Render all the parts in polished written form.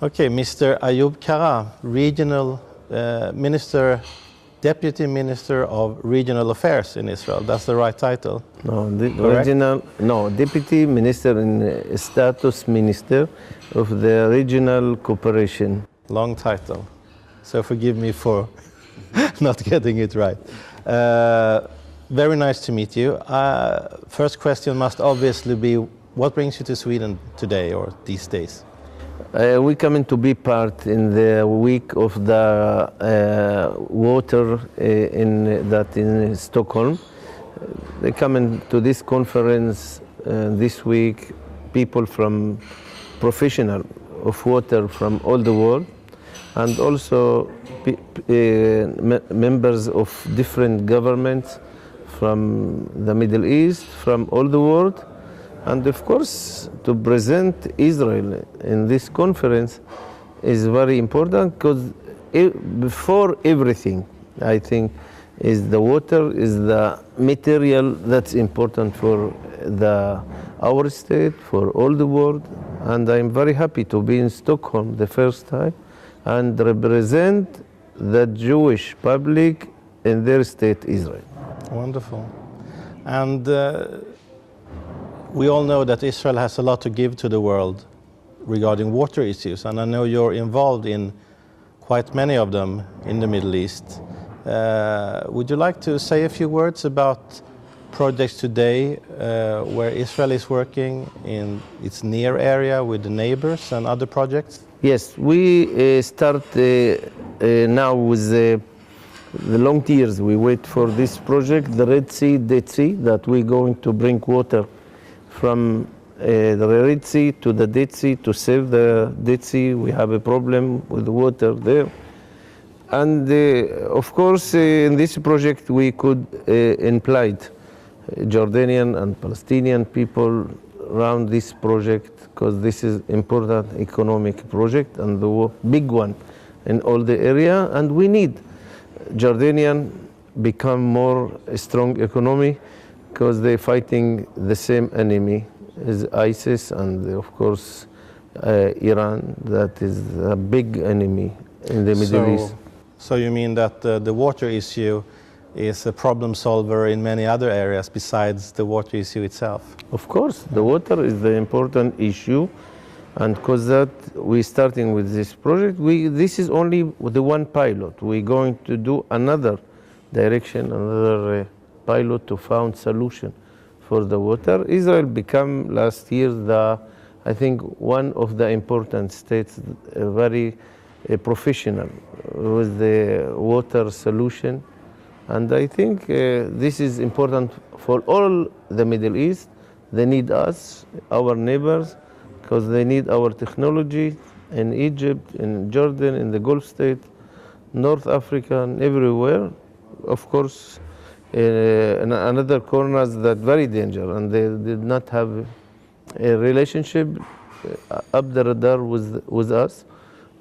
Okay, Mr. Ayoob Kara, regional Deputy Minister of Regional Affairs in Israel. That's the right title. No, Deputy Minister in Status Minister of the Regional Cooperation. Long title. So forgive me for not getting it right. Very nice to meet you. First question must obviously be, what brings you to Sweden today or these days? We coming to be part in the week of the water in Stockholm. They coming to this conference this week, people from professional of water from all the world, and also members of different governments from the Middle East, from all the world. And of course, to present Israel in this conference is very important, because before everything, I think, is the water, is the material that's important for our state, for all the world. And I'm very happy to be in Stockholm the first time and represent the Jewish public in their state, Israel. Wonderful. And we all know that Israel has a lot to give to the world regarding water issues, and I know you're involved in quite many of them in the Middle East. Would you like to say a few words about projects today where Israel is working in its near area with the neighbors and other projects? Yes, we start now with the long years we wait for this project, the Red Sea-Dead Sea, that we're going to bring water from the Red Sea to the Dead Sea to save the Dead Sea. We have a problem with the water there. And of course, in this project, we could imply Jordanian and Palestinian people around this project, because this is important economic project and the big one in all the area. And we need Jordanian become more strong economy, because they're fighting the same enemy as ISIS, and of course Iran, that is a big enemy in the Middle East. So you mean that the water issue is a problem solver in many other areas besides the water issue itself? Of course, the water is the important issue, and because that we're starting with this project, this is only the one pilot. We're going to do another direction, another pilot to find solution for the water. Israel became last year I think one of the important states, very professional with the water solution. And I think this is important for all the Middle East. They need us, our neighbors, because they need our technology in Egypt, in Jordan, in the Gulf state, North Africa, and everywhere. Of course, in another corners that very dangerous, and they did not have a relationship up the radar with us.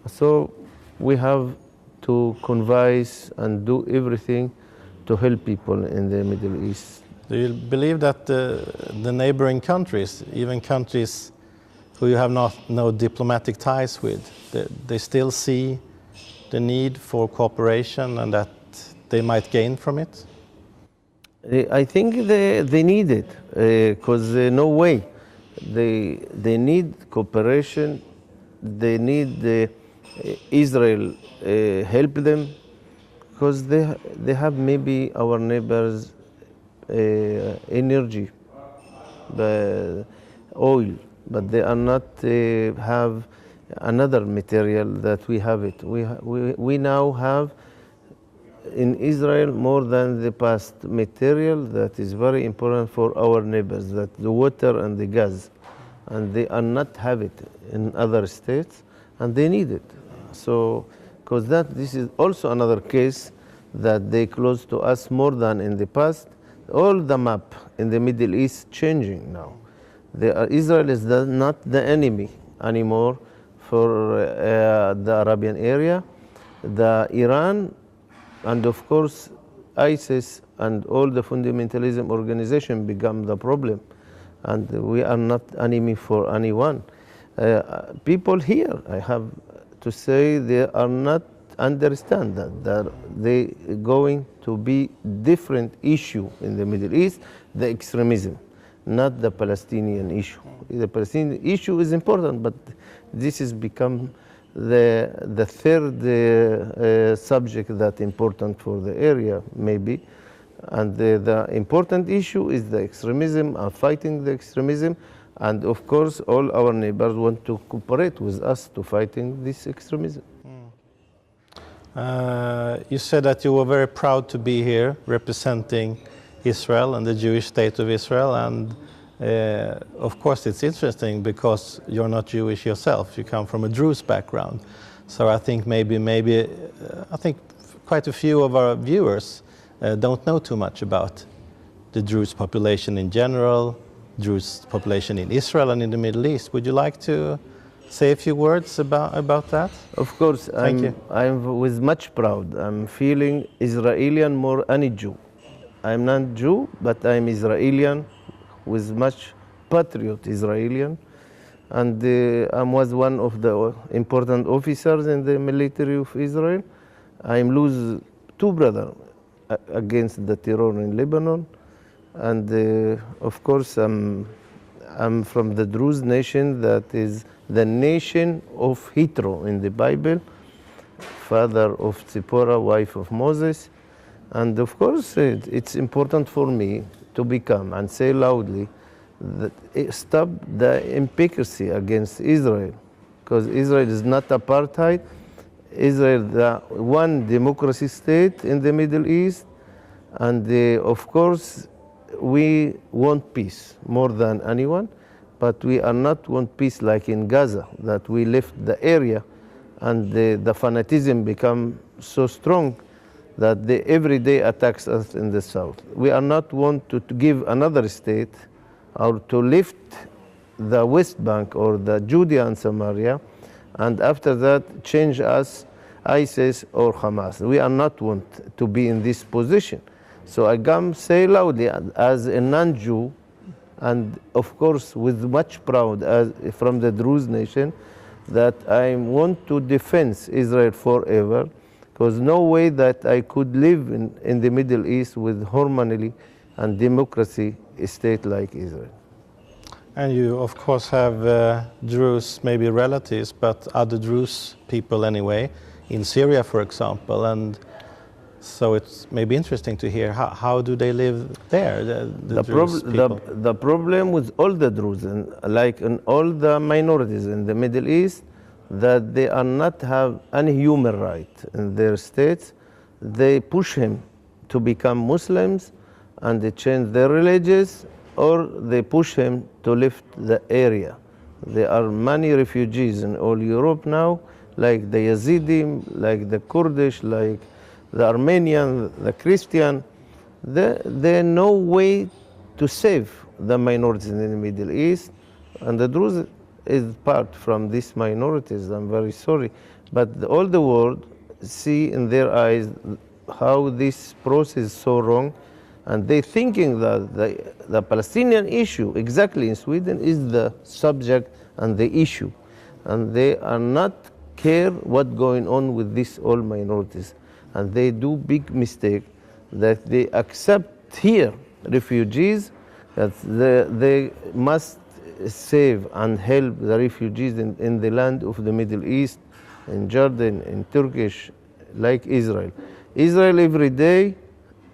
So we have to convince and do everything to help people in the Middle East. Do you believe that the neighboring countries, even countries who you have no diplomatic ties with, they still see the need for cooperation and that they might gain from it? I think they need it, because no way. They need cooperation. They need Israel help them, because they have maybe our neighbors energy, the oil, but they are not have another material that we have it. We now have in Israel more than the past material that is very important for our neighbors, that the water and the gas, and they are not have it in other states, and they need it. So, because this is also another case that they close to us more than in the past. All the map in the Middle East changing now. Israel is not the enemy anymore for the Arabian area. The Iran, and of course ISIS and all the fundamentalism organization become the problem, and we are not enemy for anyone. People here, I have to say they are not understand that they going to be different issue in the Middle East, the extremism, not the Palestinian issue. The Palestinian issue is important, but this has become the third subject that important for the area, maybe. And the important issue is the extremism and fighting the extremism. And of course, all our neighbors want to cooperate with us to fighting this extremism. You said that you were very proud to be here representing Israel and the Jewish state of Israel. And of course, it's interesting because you're not Jewish yourself. You come from a Druze background. So I think I think quite a few of our viewers don't know too much about the Druze population in general, Druze population in Israel and in the Middle East. Would you like to say a few words about that? Of course, I'm with much proud. I'm feeling Israeli more any Jew. I'm not Jew, but I'm Israeli with much patriot Israeli. And I was one of the important officers in the military of Israel. I lose two brothers against the terror in Lebanon. And of course, I'm from the Druze nation that is the nation of Hitro in the Bible, father of Zipporah, wife of Moses. And of course, it's important for me to become and say loudly that stop the hypocrisy against Israel, because Israel is not apartheid. Israel is the one democracy state in the Middle East, and of course, we want peace more than anyone, but we are not want peace like in Gaza, that we left the area and the fanatism become so strong that they every day attacks us in the south. We are not want to give another state or to lift the West Bank or the Judea and Samaria, and after that change us ISIS or Hamas. We are not want to be in this position. So I come say loudly as a non-Jew, and of course with much proud from the Druze nation, that I want to defend Israel forever, because no way that I could live in the Middle East with harmony and democracy a state like Israel. And you, of course, have Druze, maybe relatives, but other Druze people anyway, in Syria, for example. And so it's maybe interesting to hear how do they live there, the Druze people? The problem with all the Druze, like in all the minorities in the Middle East, that they are not have any human right in their states. They push him to become Muslims and they change their religions, or they push him to lift the area. There are many refugees in all Europe now, like the Yazidi, like the Kurdish, like the Armenian, the Christian. There no way to save the minorities in the Middle East, and the Druze is part from these minorities. I'm very sorry, but all the world see in their eyes how this process is so wrong, and they thinking that the Palestinian issue exactly in Sweden is the subject and the issue, and they are not care what going on with these all minorities, and they do big mistake that they accept here refugees, that they must save and help the refugees in the land of the Middle East, in Jordan, in Turkish, like Israel. Israel every day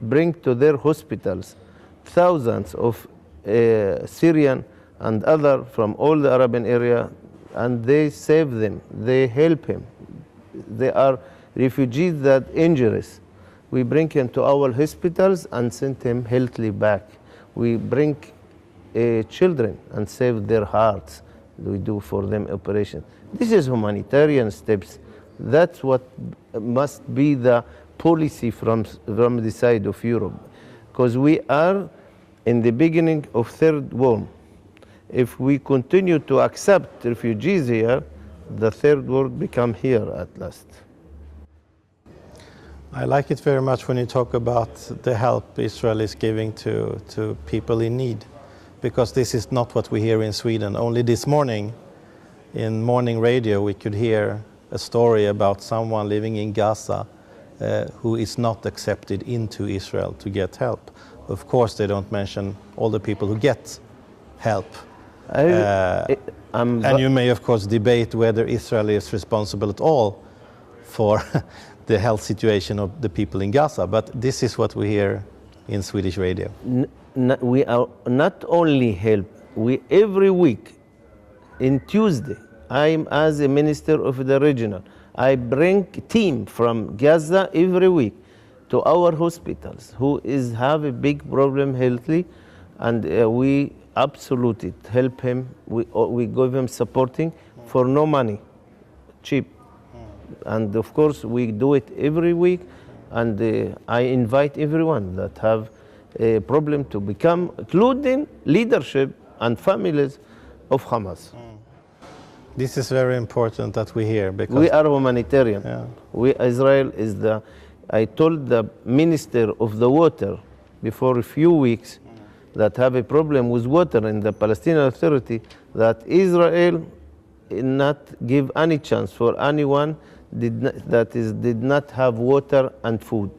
bring to their hospitals thousands of Syrian and other from all the Arabian area, and they save them, they help him. They are refugees that dangerous. We bring him to our hospitals and send him healthily back. We bring children and save their hearts. We do for them operation. This is humanitarian steps. That's what must be the policy from the side of Europe, because we are in the beginning of third world. If we continue to accept refugees here, the third world become here at last. I like it very much when you talk about the help Israel is giving to people in need, because this is not what we hear in Sweden. Only this morning in morning radio we could hear a story about someone living in Gaza who is not accepted into Israel to get help. Of course, they don't mention all the people who get help. And you may, of course, debate whether Israel is responsible at all for the health situation of the people in Gaza, but this is what we hear in Swedish radio. We are not only help, we every week, in Tuesday, I'm as a minister of the regional, I bring team from Gaza every week to our hospitals who have a big problem healthily, and we absolutely help him. We give him supporting for no money, cheap. And of course, we do it every week, and I invite everyone that have a problem to become, including leadership and families of Hamas. This is very important that we hear, because we are humanitarian. Yeah. Israel is I told the minister of the water before a few weeks that have a problem with water in the Palestinian Authority, that Israel not give any chance for anyone did not have water and food.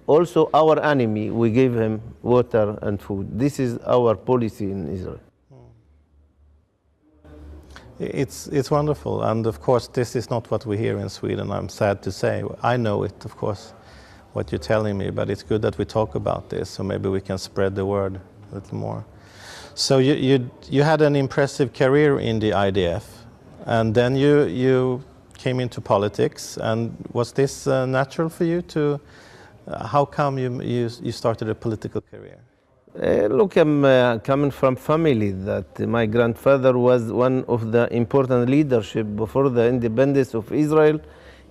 Also, our enemy, we give him water and food. This is our policy in Israel. It's wonderful, and of course this is not what we hear in Sweden, I'm sad to say. I know it, of course, what you're telling me, but it's good that we talk about this, so maybe we can spread the word a little more. So you had an impressive career in the IDF, and then you came into politics, and was this natural for you to, how come you started a political career? Look, I'm coming from family that my grandfather was one of the important leadership before the independence of Israel.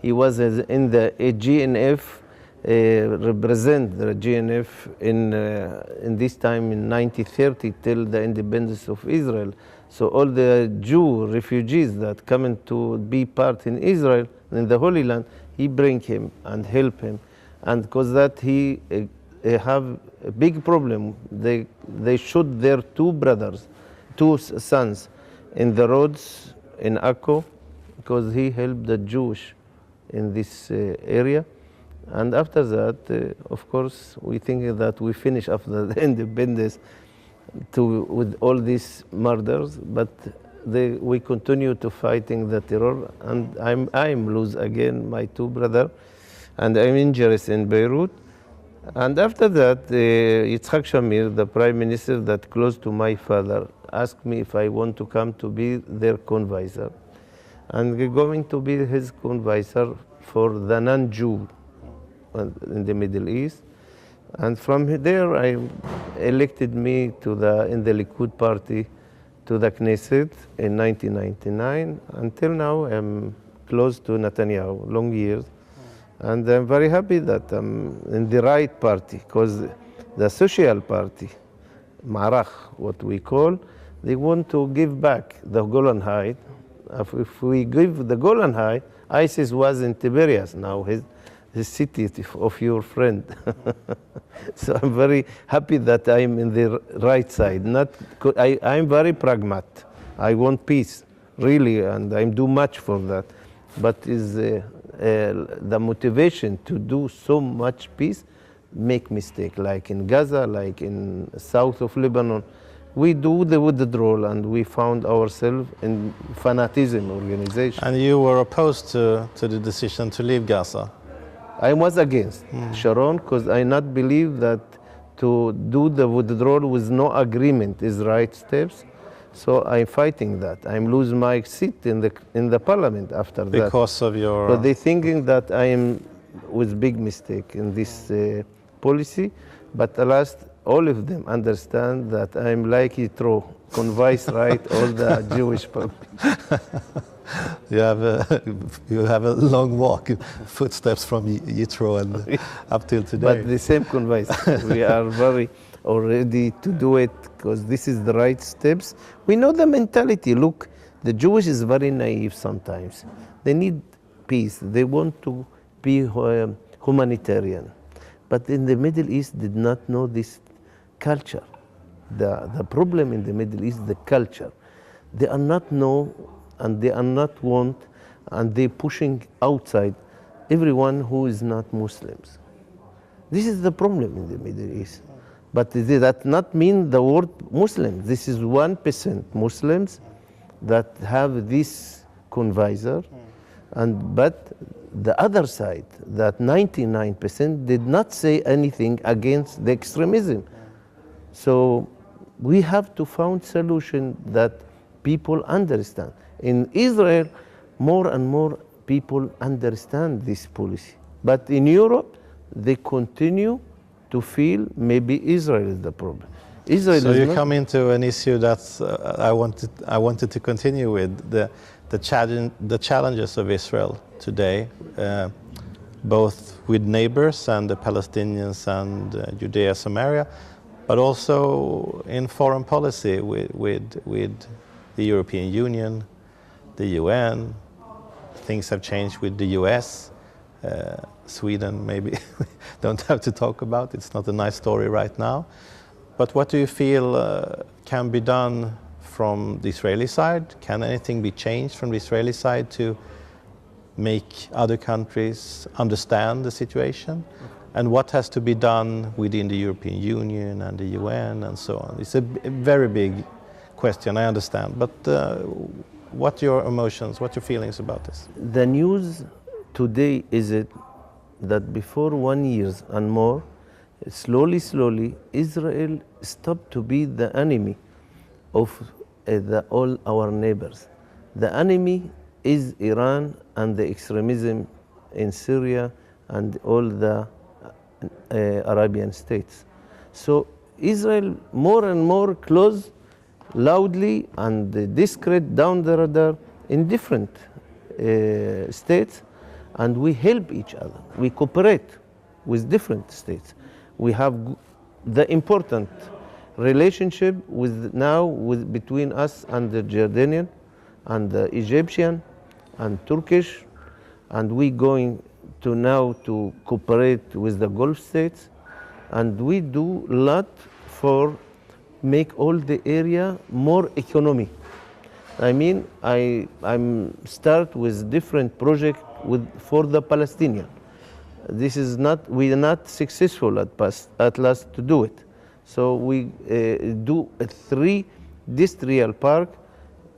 He was in the GNF, represent the GNF in this time in 1930 till the independence of Israel. So all the Jew refugees that come to be part in Israel, in the Holy Land, he bring him and help him. And because that he have a big problem. They shot their two sons in the roads in Akko, because he helped the Jewish in this area. And after that, of course, we think that we finish after the independence with all these murders, but we continue to fighting the terror. And I'm lose again my two brothers, and I'm injured in Beirut. And after that, Yitzhak Shamir, the prime minister that close to my father, asked me if I want to come to be their convisor. And we're going to be his convisor for the non-Jew in the Middle East. And from there, I elected me in the Likud party to the Knesset in 1999. Until now, I'm close to Netanyahu, long years. And I'm very happy that I'm in the right party, because the social party, Marach, what we call, they want to give back the Golan Heights. If we give the Golan Heights, ISIS was in Tiberias now, his city of your friend. So I'm very happy that I'm in the right side. I'm very pragmatic. I want peace, really, and I do much for that. But the motivation to do so much peace make mistake, like in Gaza, like in south of Lebanon. We do the withdrawal, and we found ourselves in fanaticism organization. And you were opposed to the decision to leave Gaza? I was against Sharon, because I not believe that to do the withdrawal with no agreement is right steps. So I'm fighting that. I'm losing my seat in the parliament after that. Because of your... But they're thinking that I am with big mistake in this policy. But at last, all of them understand that I'm like Yitro, convince right all the Jewish public. You have a long walk, footsteps from Yitro and up till today. But the same convice. We are very ready to do it, because this is the right steps. We know the mentality. Look, the Jewish is very naive sometimes. They need peace. They want to be humanitarian. But in the Middle East did not know this culture. The problem in the Middle East is the culture. They are not know, and they are not want and they're pushing outside everyone who is not Muslims. This is the problem in the Middle East. But that not mean the word Muslim. This is 1% Muslims that have this convisor, but the other side, that 99% did not say anything against the extremism. So we have to find solution that people understand. In Israel, more and more people understand this policy. But in Europe, they continue to feel maybe Israel is the problem. Israel so is you not. come into an issue that I wanted to continue with, the challenges of Israel today, both with neighbors and the Palestinians and Judea, Samaria, but also in foreign policy with the European Union, the UN. Things have changed with the US. Sweden, maybe don't have to talk about. It's not a nice story right now. But what do you feel can be done from the Israeli side? Can anything be changed from the Israeli side to make other countries understand the situation? And what has to be done within the European Union and the UN and so on? It's a very big question, I understand. But what are your emotions, what are your feelings about this? The news today is it that before 1 year and more, slowly, Israel stopped to be the enemy of all our neighbors. The enemy is Iran and the extremism in Syria and all the Arabian states. So Israel more and more close, loudly and discreet down the radar in different states, and we help each other. We cooperate with different states. We have the important relationship between us and the Jordanian and the Egyptian and Turkish, and we going to now to cooperate with the Gulf states, and we do a lot for make all the area more economic. I mean, I'm start with different project for the Palestinian. This is not, we are not successful at last to do it. So we do 3 industrial park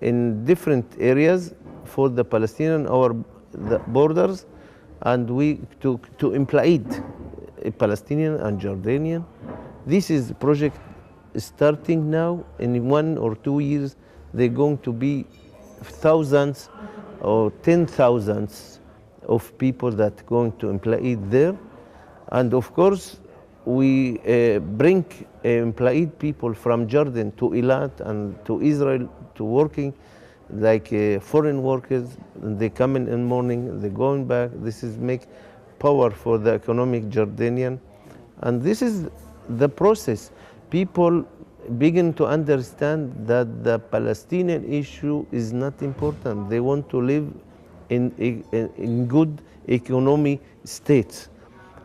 in different areas for the Palestinian, the borders, and we to implement Palestinian and Jordanian. This is project starting now. In 1 or 2 years, they're going to be thousands or 10,000s of people that going to implement there. And of course, we bring employed people from Jordan to Eilat and to Israel to working like foreign workers. They come in the morning, they're going back. This is make power for the economic Jordanian. And this is the process. People begin to understand that the Palestinian issue is not important. They want to live in good economic states.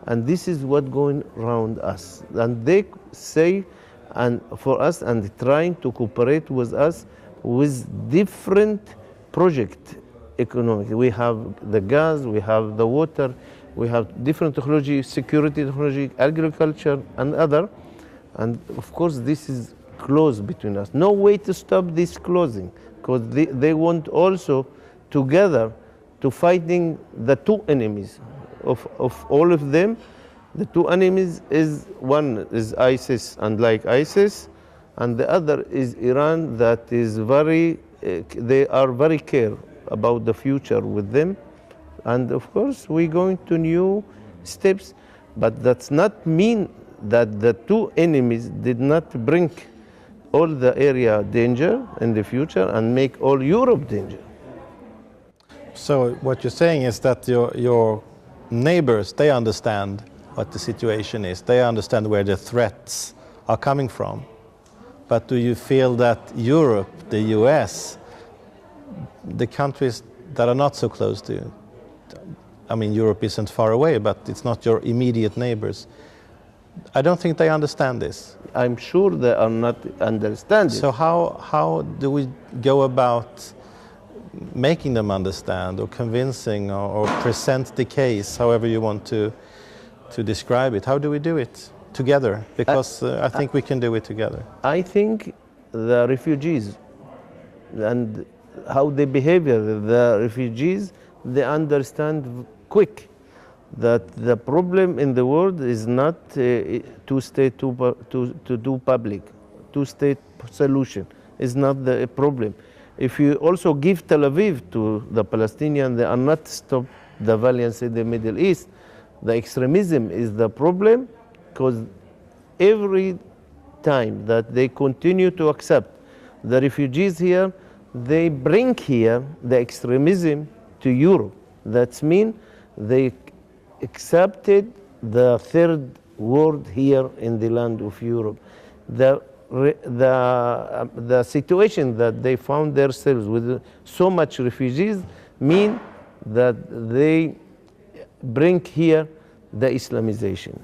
And this is what going around us. And they say, and for us, and trying to cooperate with us with different project economic. We have the gas, we have the water, we have different technology, security technology, agriculture, and other. And of course, this is close between us. No way to stop this closing, because they want also together to fighting the 2 enemies of all of them. The 2 enemies is, one is ISIS and like ISIS, and the other is Iran that is very, they are very care about the future with them. And of course, we're going to new steps, but that's not mean that the 2 enemies did not bring all the area danger in the future and make all Europe danger. So what you're saying is that your neighbors, they understand what the situation is. They understand where the threats are coming from. But do you feel that Europe, the US, the countries that are not so close to you, I mean, Europe isn't far away, but it's not your immediate neighbors. I don't think they understand this. I'm sure they are not understanding. So how do we go about making them understand, or convincing, or present the case, however you want to describe it? How do we do it together? Because I think we can do it together. I think the refugees and how they behave, the refugees, they understand quick that the problem in the world is not two-state to do public. Two-state solution is not the problem. If you also give Tel Aviv to the Palestinians, they are not stop the violence in the Middle East. The extremism is the problem, because every time that they continue to accept the refugees here, they bring here the extremism to Europe. That means they accepted the third world here in the land of Europe. The situation that they found themselves with so much refugees mean that they bring here the Islamization.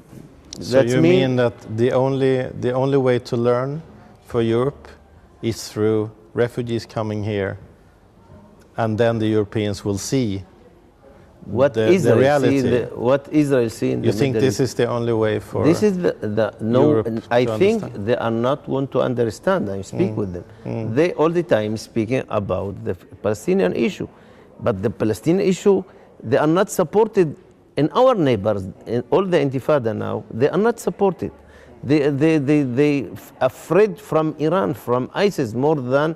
So you mean that the only way to learn for Europe is through refugees coming here, and then the Europeans will see what the Israel reality. What Israel see in the You think Middle this is the only way for this is the no? Europe I to think understand? they are not want to understand. I speak with them. They all the time speaking about the Palestinian issue, but the Palestinian issue, they are not supported in our neighbors. In all the Intifada now, they are not supported. They afraid from Iran, from ISIS, more than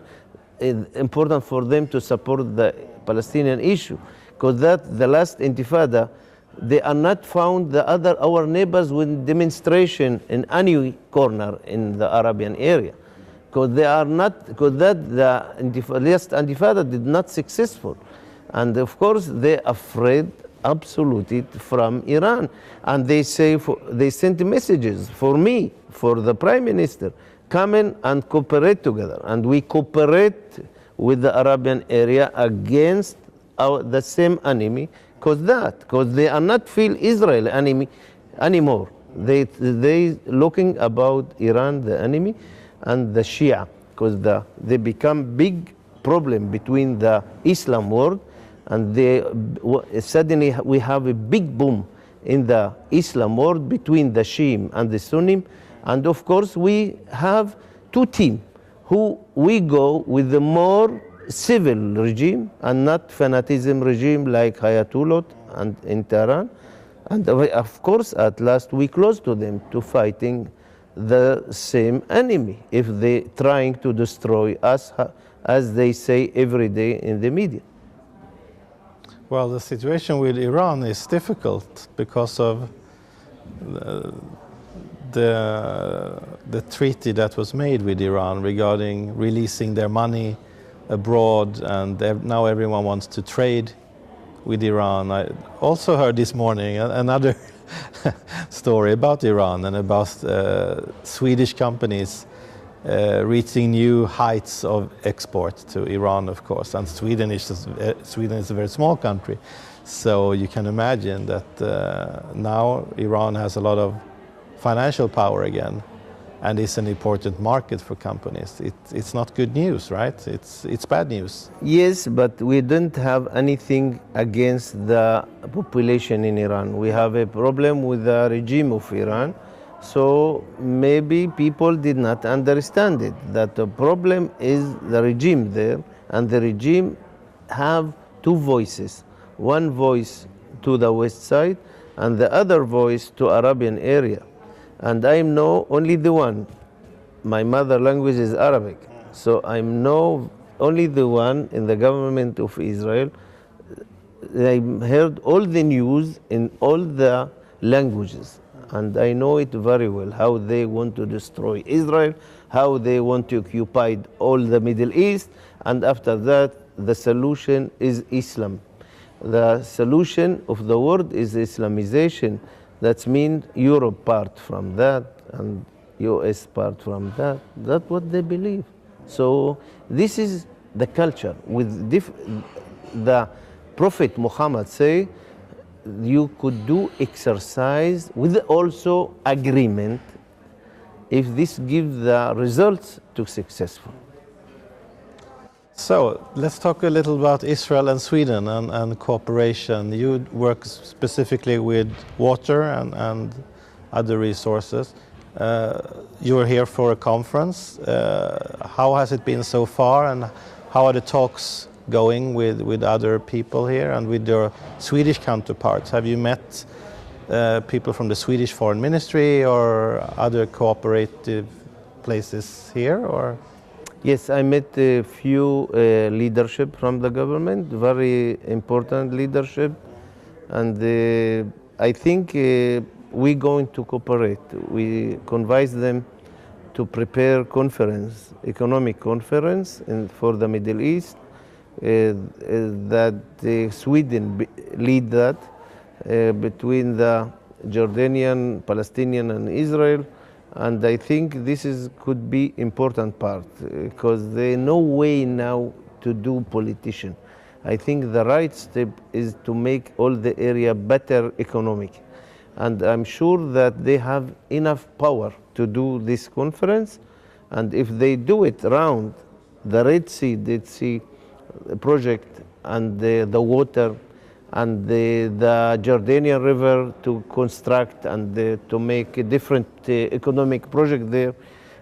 important for them to support the Palestinian issue. Because that the last Intifada, they are not found the other our neighbors with demonstration in any corner in the Arabian area. Because they are not, because that the last Intifada did not successful, and of course they afraid absolutely from Iran, and they say they sent messages for me, for the Prime Minister, come in and cooperate together, and we cooperate with the Arabian area against the same enemy, because they are not feel Israel enemy anymore. They looking about Iran the enemy and the Shia, because they become big problem between the Islam world, and suddenly we have a big boom in the Islam world between the Shia and the Sunni, and of course we have two teams who we go with the more civil regime and not fanaticism regime like Ayatollah and in Tehran, and of course at last we close to them to fighting the same enemy if they trying to destroy us, as they say every day in the media. Well, the situation with Iran is difficult because of the treaty that was made with Iran regarding releasing their money abroad, and now everyone wants to trade with Iran. I also heard this morning another story about Iran and about Swedish companies reaching new heights of export to Iran, of course. And Sweden is a very small country, so you can imagine that now Iran has a lot of financial power again, and it's an important market for companies. It's not good news, right? It's bad news. Yes, but we don't have anything against the population in Iran. We have a problem with the regime of Iran. So maybe people did not understand it, that the problem is the regime there, and the regime have two voices. One voice to the west side and the other voice to Arabian area. And I know only the one. My mother language is Arabic. So I know only the one in the government of Israel. I heard all the news in all the languages. And I know it very well, how they want to destroy Israel, how they want to occupy all the Middle East, and after that, the solution is Islam. The solution of the world is Islamization. That means Europe part from that, and US part from that. That's what they believe. So this is the culture. With the Prophet Muhammad say, you could do exercise with also agreement if this gives the results to successful. So let's talk a little about Israel and Sweden and cooperation. You work specifically with water and other resources. You're here for a conference. How has it been so far, and how are the talks going with other people here and with your Swedish counterparts? Have you met people from the Swedish Foreign Ministry or other cooperative places here, or? Yes, I met a few leadership from the government, very important leadership, and I think we're going to cooperate. We convince them to prepare conference, economic conference for the Middle East, that Sweden lead that between the Jordanian, Palestinian and Israel. And I think this could be important part because there no way now to do politician. I think the right step is to make all the area better economic. And I'm sure that they have enough power to do this conference. And if they do it around the Red Sea-Dead Sea project and the water and the Jordanian River to construct and to make a different economic project there,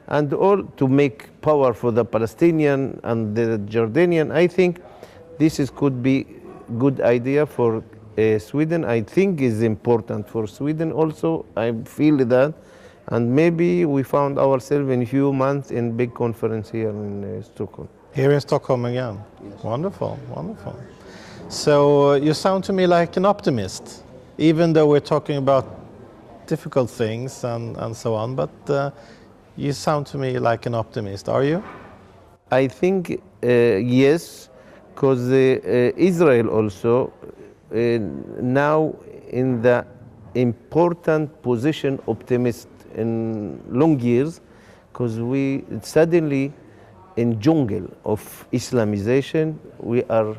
and all to make power for the Palestinian and the Jordanian. I think this could be good idea for Sweden. I think is important for Sweden also. I feel that, and maybe we found ourselves in a few months in big conference here in Stockholm. Here in Stockholm again. Yes. Wonderful, wonderful. So you sound to me like an optimist, even though we're talking about difficult things and so on, but you sound to me like an optimist. Are you? I think yes, because Israel also now in the important position optimist in long years, because we suddenly in jungle of Islamization, we are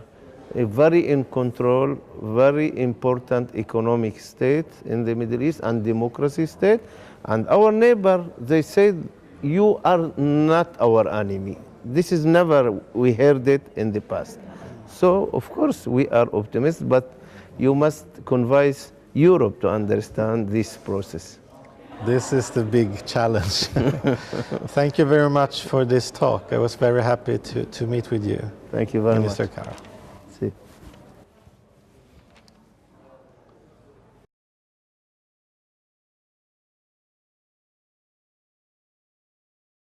a very in control, very important economic state in the Middle East and democracy state. And our neighbor, they said, you are not our enemy. This is never, we heard it in the past. So of course we are optimists, but you must convince Europe to understand this process. This is the big challenge. Thank you very much for this talk. I was very happy to meet with you, Thank you very much. Minister Kara. See.